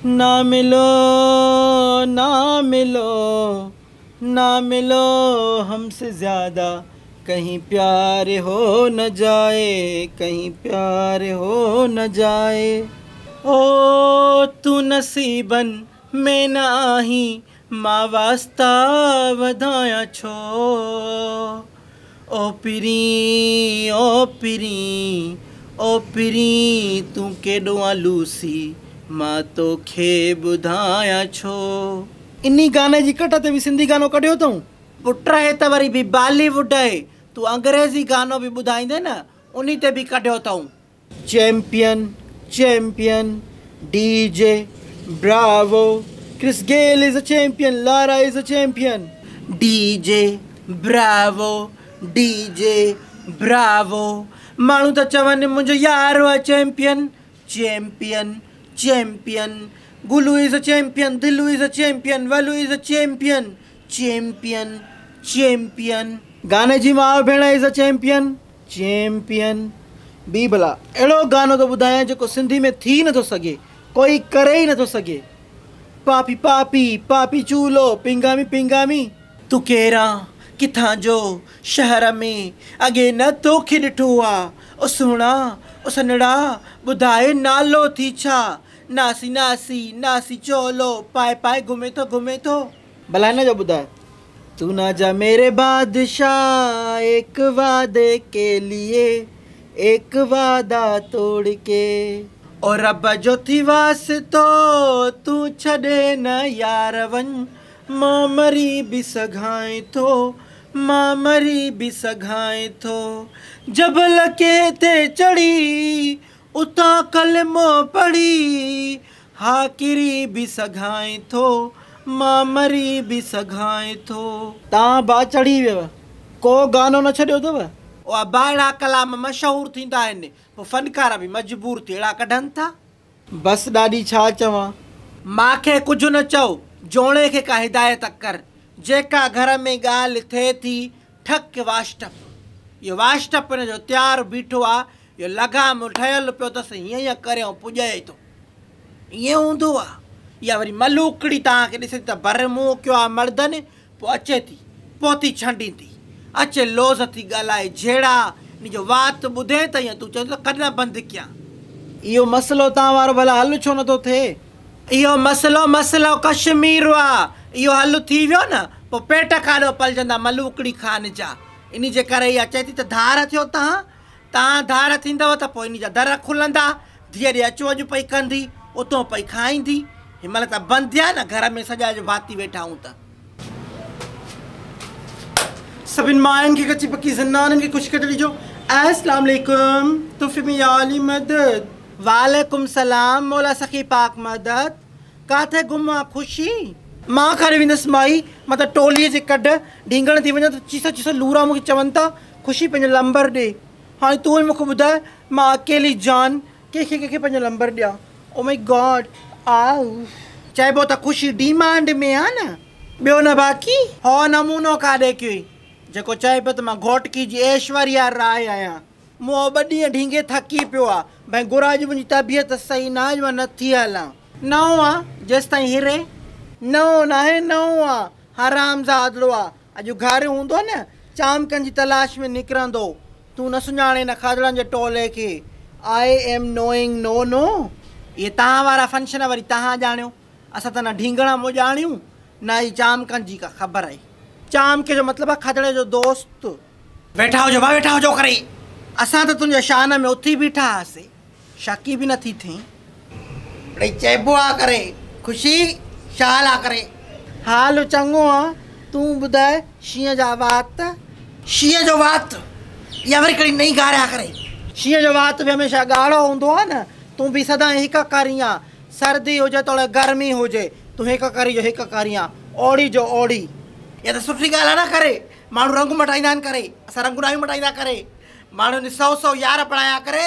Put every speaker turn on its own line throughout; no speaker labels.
ना मिलो ना मिलो ना मिलो हमसे ज़्यादा, कहीं प्यार हो न जाए, कहीं प्यार हो न जाए। ओ तू नसीबन में न आही, मां वास्ता वधाया छो। ओ पिरी ओ पिरी ओ पिरी तू केॾो आलूसी, मां तोखे ॿुधायां छो। इन्ही गाने जी कट ते बि सिंधी गानो कढियो अथऊं। पुट आहे त वरी बि बॉलीवुड आहे, तू अंग्रेज़ी गानो बि ॿुधाईंदे न, उन्ही ते बि कढियो अथऊं। Champion champion DJ Bravo, Chris Gayle is a champion, Lara is a champion. DJ Bravo DJ Bravo, माण्हू त चवनि मुंहिंजो यार आहे champion. Champion champion, Gulu is a champion, Dilu is a champion, Walu is a champion. Champion champion, गाने जी माउ भेण इज अ चैम्पियन। चैम्पियन बी भला अहिड़ो गानो थो ॿुधायां जेको सिंधी में थी नथो सघे, कोई करे ई नथो सघे। पापी पापी पापी चूलो, पिंगामी पिंगामी, तू केरां किथां जो शहर में अॻे न तोखे ॾिठो आहे। ओ सुहिणा ओ सनड़ा ॿुधाए नालो थी छा, नासी नासी नासी चोलो, पाए पाए घुमे थो भला हिन जो ॿुधाए। तू ना जा मेरे बादशाह, एक वादे के लिए एक वादा तोड़ के, और रब जो थी वास्तो तू छॾे न यार वञ, मां मरी बि सघां थो, मां मरी बि सघां थो। जबल के ते चढ़ी उतां कलमो पढ़ी, हा किरी बि सघां थो, मां मरी बि सघां थो। तव्हां बा चढ़ी वियव, को गानो न छॾियो अथव। उहा बाहिड़ा कलाम मशहूरु थींदा आहिनि, पोइ फ़नकार बि मजबूर थी अहिड़ा कढनि था। बसि ॾाढी छा चवां, मूंखे कुझु न चओ, जोणे खे का हिदायत कर। जेका घर में ॻाल्हि थिए थी ठक वाशटप, इहो वाशटप हिन जो तयारु बीठो आहे, इहो लॻाम ठहियलु पियो अथसि, हीअं हीअं करे पुॼे थो, ईअं हूंदो आहे। इहा वरी मलूकड़ी तव्हांखे ॾिसे त भर मुंहुं कयो आहे मर्दनि, पोइ अचे थी पोती छंडींदी, अचे लोज़ थी ॻाल्हाए जहिड़ा, इन जो वात ॿुधे त ईअं तूं चवंदो कॾहिं बंदि कयां। इहो मसइलो तव्हां वारो भला हल छो नथो थिए। इहो मसइलो कश्मीर आहे, इहो हल थी वियो न, पोइ पेट काॾो पलजंदा मलूकड़ी खान जा। इन जे करे इहा चए थी त धार थियो, तव्हां धार थींदव त पोइ इन जा दर खुलंदा, धीअ ॾे अचो अॼु पई कंदी, उतो पई खाईंदी। हिनमहिल त बंदि आहे न, घर में सॼा जो भाती वेठा हूं त। सभिनि मायुनि खे कची पकी ज़नाननि खे ख़ुशि करे ॾिजो। अस्सलाम वालेकुम, तुफ़ी में आली मदद। वालेकुम सलाम, मौला सखी पाक मदद। काथे गुम आहे ख़ुशी, मां खणी वेंदसि माई, मां त टोलीअ जे कढ ढींगण थी वञा त चीसा चीसा लूरा मूंखे चवनि था ख़ुशी पंहिंजो लंबर ॾे। हाणे तूं मूंखे ॿुधाए, मां अकेली जान कंहिंखे पंहिंजो लंबर ॾियां। ओ माय गॉड, आउ चइबो त ख़ुशी डिमांड में आहे न, ॿियो न बाक़ी हो नमूनो काॾे कयो जेको चए पियो त मां घोटकी जी ऐश्वर्या राय आहियां। मूं 2 ॾींहं ढींगे थकी पियो आहे, भई घुराज मुंहिंजी तबियत सही न आहे, मां नथी हलां। नओं आहे जेसि ताईं हिरे, नओं न आहे, नओं आहे, हराम ज़ादलो आहे। अॼु घर हूंदो न, चामकनि जी तलाश में निकिरंदो, तूं न सुञाणे न खादड़नि जे टोले खे। आई एम नोइंग नो नो, इहे तव्हां वारा फंक्शन वरी तव्हां ॼाणियो, असां त न ढींगणा मूं ॼाणियूं न ई चामकनि जी का ख़बर आहे। चामके जो मतिलबु आहे खदड़े जो दोस्त। वेठा हुजो भाउ, वेठा हुजो करे, असां त तुंहिंजे शान में उथी बीठा हुआसीं, शाकी बि नथी थी। भई चइबो आहे करे ख़ुशी छा हाल आहे करे। हाल चङो आहे, तूं ॿुधाए शींहं जा वात। शींहं जो वात, इहा वरी कहिड़ी नई ॻाल्हि आहे करे। शींहं जो वात बि हमेशह ॻाढ़ो हूंदो आहे न, तूं बि सदाईं हिकु करी आहे, सर्दी हुजे तोड़े गर्मी हुजे, तूं हिकु करी जो हिकु करी आहे, ओड़ी जो ओड़ी। इहा त सुठी ॻाल्हि आहे न करे, माण्हू रंग मटाईंदा आहिनि करे, असां रंग न मटाईंदा करे। माण्हुनि 100 यार बणाया करे,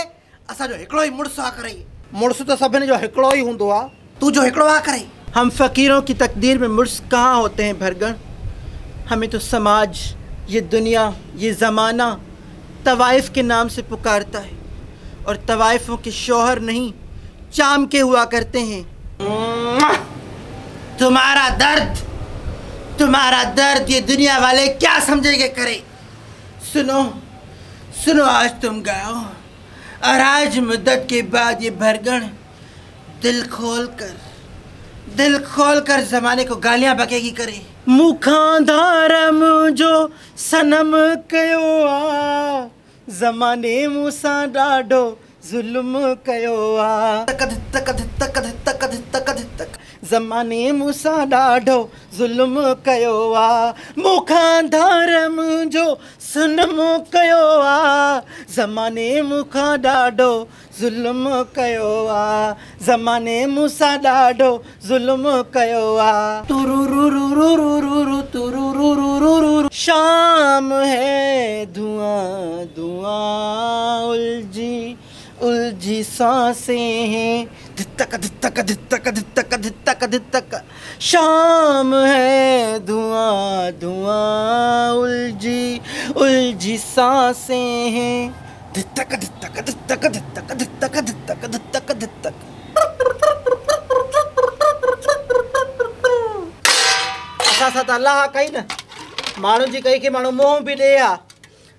असांजो हिकिड़ो ई मुड़ुसु आहे करे। मुड़ुसु त सभिनी जो हिकिड़ो ई हूंदो आहे, तू जो हिकिड़ो आहे करे। हम फ़कीरों की तकदीर में मुड़ुसु कहाँ होते हैं भरगण, हमें तो समाज, ये दुनिया, ये ज़माना तवाइफ़ के नाम से पुकारता है, और तवाइफ़ों के शौहर नहीं चाम के हुआ करते हैं। तुम्हारा दर्द ये दुनिया वाले क्या समझेंगे करे। सुनो सुनो, आज तुम गाओ और आज मुद्दत के बाद ये भरगण दिल खोल कर जमाने को गालियां बकेगी करे। मुखा धारम जो सनम कयो आ, जमाने मूसा डाडो जुल्म कयो आ। जमाने मूसा डाडो जुल्म कयो आ, मुखा धारम जो सनम कयो आ, जमाने मुखा डाडो जुल्म कयो आ, जमाने मूसा डाडो जुल्म कयो आ। तुरुरुरुरुरुरु तुरुरुरुरुरु, शाम है धुआं धुआं उलझी सांसें हैं, धित्तक धित्तक धित्तक धित्तक धित्तक धित्तक। शाम है धुआं धुआं उलझी सांसें हैं, धित्तक धित्तक धित्तक धित्तक धित्तक धित्तक धित्तक धित्तक। असां सां त अलाह कई न, माण्हू जी कई खे माण्हू मोह बि ॾे हा,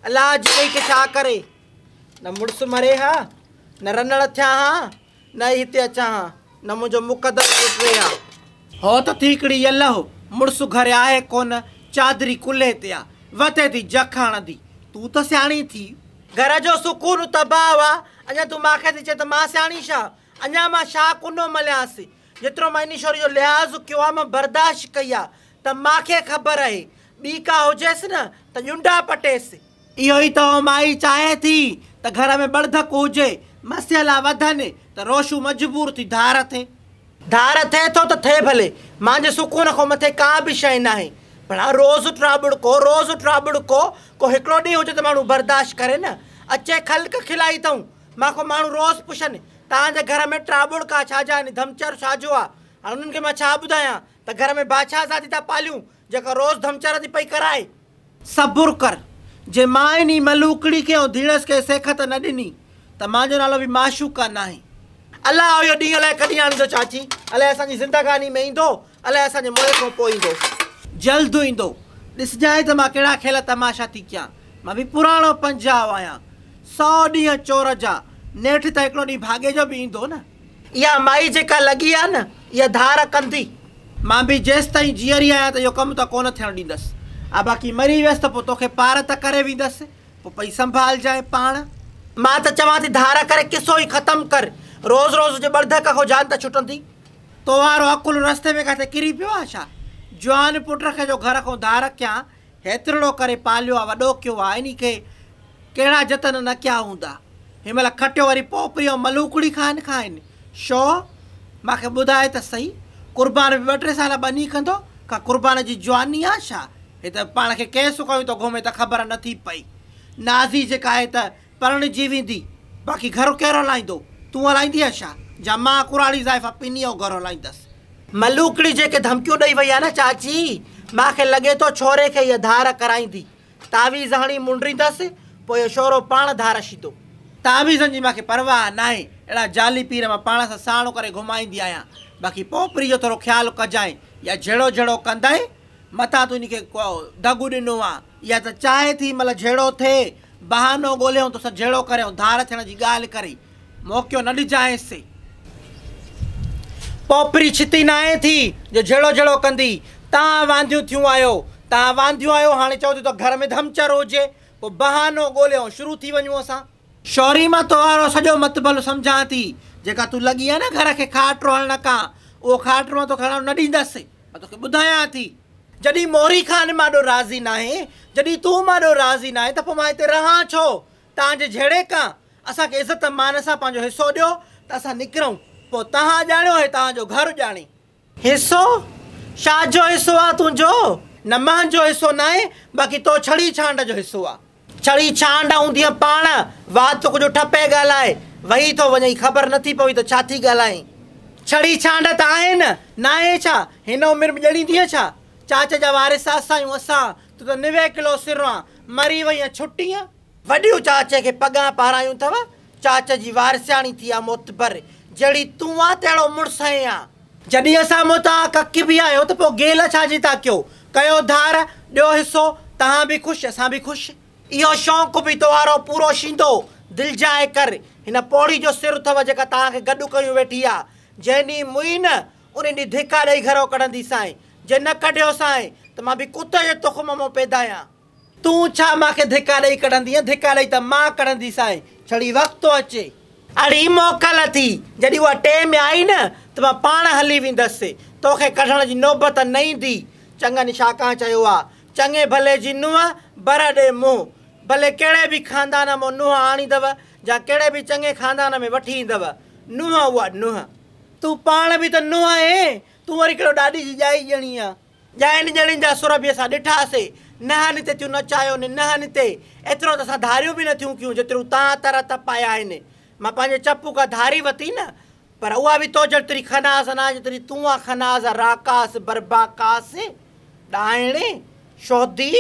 अलाह जी कई खे छा करे। न मुड़ुसु मरे हा, न रनड़ थिया हा, न हिते अचां हा, न मुंहिंजो मुक़दर टुटे हा। हो त थी हिकिड़ी अल्लाह, मुड़ुसु घरु आहे कोन, चादरी कुल्हे ते आ, वथे थी जख हणंदी। तूं त सियाणी थी, घर जो सुकून तबाह आ, अञा तूं मूंखे थी चए त मां सियाणी छा। अञा मां छा कुनो मलियासीं, जेतिरो मां इन छोरी जो लिहाज़ कयो आहे मां बर्दाश्त कई आहे, त मूंखे ख़बर आहे ॿी का हुजेसि न त ॼुंडा पटेसि। इहो ई त माई चाहे थी त घर में बड़धक हुजे, मसइला वधनि त रोशू मजबूर थी धार थिए थो त थिए भले, मुंहिंजे सुकून खां मथे का बि शइ न आहे। भला रोज़ ट्राबुड़को को हिकिड़ो ॾींहुं हुजे त माण्हू बर्दाश्त करे न। अचे खल्क खिलाई अथऊं, मूंखे माण्हू रोज़ पुछनि तव्हांजे घर में ट्राबुड़का छा जा आहिनि, धमचर छा जो आहे। हाणे उन्हनि खे मां छा ॿुधायां त घर में बादशाह ज़ादी था पालियूं जेका रोज़ धमचर थी पई कराए। सबुरु कर, जे मां इन मलूकड़ी खे ऐं धीणस खे सेखत न ॾिनी त मुंहिंजो नालो बि माशूका न आहे। अलाह इहो ॾींहुं अलाए कॾहिं आणींदो चाची, अलाए असांजी ज़िंदगानी में ईंदो, अलाए असांजे मुल्क खां पोइ ईंदो, जल्द ईंदो। ॾिसजांइ त मां कहिड़ा खेल तमाशा थी कयां। मां बि पुराणो पंजाब आहियां, 100 ॾींहं चोर जा, नेठि त हिकिड़ो ॾींहुं भाॻे जो बि ईंदो न। इहा माई जेका लॻी आहे न, इहा धार कंदी। मां बि जेसि ताईं जीअरी आहियां त इहो कमु त कोन थियणु ॾींदसि। बाक़ी मरी वियसि त पोइ तोखे पार त करे वेंदसि, पोइ पई संभालजांइ पाण। मां त चवां थी धार करे किसो ई ख़तमु कर, रोज़ रोज़ जे बड़धक खां जान त छुटंदी। तो वारो अकुल रस्ते में किथे किरी पियो आहे छा। जवान पुट खे जो घर खां धार कयां, हेतिरो करे पालियो आहे, वॾो कयो आहे, इन खे कहिड़ा जतन न कया हूंदा। हिन महिल खटियो वरी पोपरी ऐं मलूकड़ी खाइनि छो। मूंखे ॿुधाए त सही, कुर्बान बि 2-3 साल बनी कंदो, का कुर्बान जी जवानी आहे छा। हे त पाण खे केस कयूं थो घुमे त ख़बर नथी पई। नाज़ी जेका आहे त परणिजी वेंदी, बाक़ी घर केरु हलाईंदो, तूं हलाईंदी आहे छा, जा मां कुराड़ी ज़ाइफ़ा पिनी ऐं घरु हलाईंदसि। मलूकड़ी जेके धमकियूं ॾेई वई आहे न चाची, मूंखे लॻे थो छोरे खे इहा धार कराईंदी। तावीज़ हणी मुंडींदसि, पोइ इहो छोरो पाण धार शींदो। तावीज़नि जी मूंखे परवाह न आहे, अहिड़ा जाली पीर मां पाण सां साणो करे घुमाईंदी आहियां। बाक़ी पोपरी जो थोरो ख़्यालु कजांइ, या झेड़ो कंदाई मथां तूं इनखे दगु ॾिनो आहे, या त चाहे थी महिल झेड़ो थिए, बहानो ॻोल्हियूं तोसां झेड़ो करे धार थियण जी ॻाल्हि करे, मौक़ो न ॾिजांइसि। पोपरी छिती न आहे थी जो झेड़ो कंदी। तव्हां वांदियूं थियूं आहियो, हाणे चओ थी त घर में धमचर हुजे, पोइ बहानो ॻोल्हियूं शुरू थी वञूं असां। शौरी मां तो वारो सॼो मतबल सम्झां थी, जेका तूं लॻी आहे न घर खे खाटरो हलण खां, उहो खाटरो मां तोखे हलणु न ॾींदसि। मां तोखे ॿुधायां थी, जॾहिं मोरी ख़ान माॾो राज़ी न आहे, जॾहिं तूं माॾो राज़ी न आहे, त पोइ मां हिते रहां छो। तव्हांजे झेड़े खां असांखे इज़त मान सां पंहिंजो हिसो ॾियो त असां निकिरूं, पोइ तव्हां ॼाणियो हे तव्हांजो घरु ॼाणे। हिसो छा जो हिसो आहे तुंहिंजो, न मुंहिंजो हिसो न आहे, बाक़ी तो छड़ी छांड जो हिसो आहे। छड़ी छांड हूंदी पाण, वात कुझु ठपे ॻाल्हाए, वही थो वञे, ख़बर नथी पई त छा थी ॻाल्हाए। छड़ी छांड त आहे न आहे छा, हिन उमिरि में ॼणींदीअ छा। चाचे जा वारिस असां आहियूं, असां तूं त 90 किलो सिरो आहे, मरी वई आहे छुटीअ। वॾियूं चाचे खे पगां पारायूं अथव, चाचे जी वारिसाणी थी आहे मोतबर, जहिड़ी तूं आहे तहिड़ो मुड़ुसु आहे। जॾहिं असां मूं तव्हां ककी बि आहियो त पोइ गेल छाजी था कयो? कयो धार, ॾियो हिसो, तव्हां बि ख़ुशि असां बि ख़ुशि। इहो शौक़ु बि तोहारो पूरो थींदो। दिलि जाए कर हिन पौड़ी जो सिर अथव जेका तव्हांखे गॾु कयूं वेठी आहे। जंहिं ॾींहुं मुई न उन ॾींहुं धिका ॾेई घरो कढंदी साईं। जे न कढियो साईं त मां बि कुत जे तुख़्म मां पैदा आहियां। तूं छा मूंखे धिका ॾेई कढंदीअ? धिका ॾेई त मां कढंदी साईं। छड़ी वक़्तु अचे अड़ी मोकल थी। जॾहिं उहा टेम आई न त मां पाण हली वेंदसि। तोखे कढण जी नौबत न ईंदी। चङनि छाकाणि चयो आहे, चङे भले जी नुंहुं बर ॾे मुंहुं। भले कहिड़े बि खानदान मां नुंहुं आणींदव या कहिड़े बि चङे खानदान में वठी ईंदव, नुंहुं उहा नुंहुं। तूं पाण बि त नुंहुं आहे। तूं वरी कहिड़ो ॾाॾी जी ॼाई ॼणी आहे। ॼाइनि ॼणियुनि जा सुर बि असां ॾिठासीं। नहनि ते थियूं नचायो ने नहनि ते। एतिरो त असां धारियूं बि न थियूं कयूं जेतिरियूं तव्हां तर तपाया आहिनि। मां पंहिंजे चपू खां धारी वरिती न, पर उहा बि तो जेतिरी खनास न जेतिरी तूं आहे खनास। राकास बरबाकास ॾाइणे शोधी।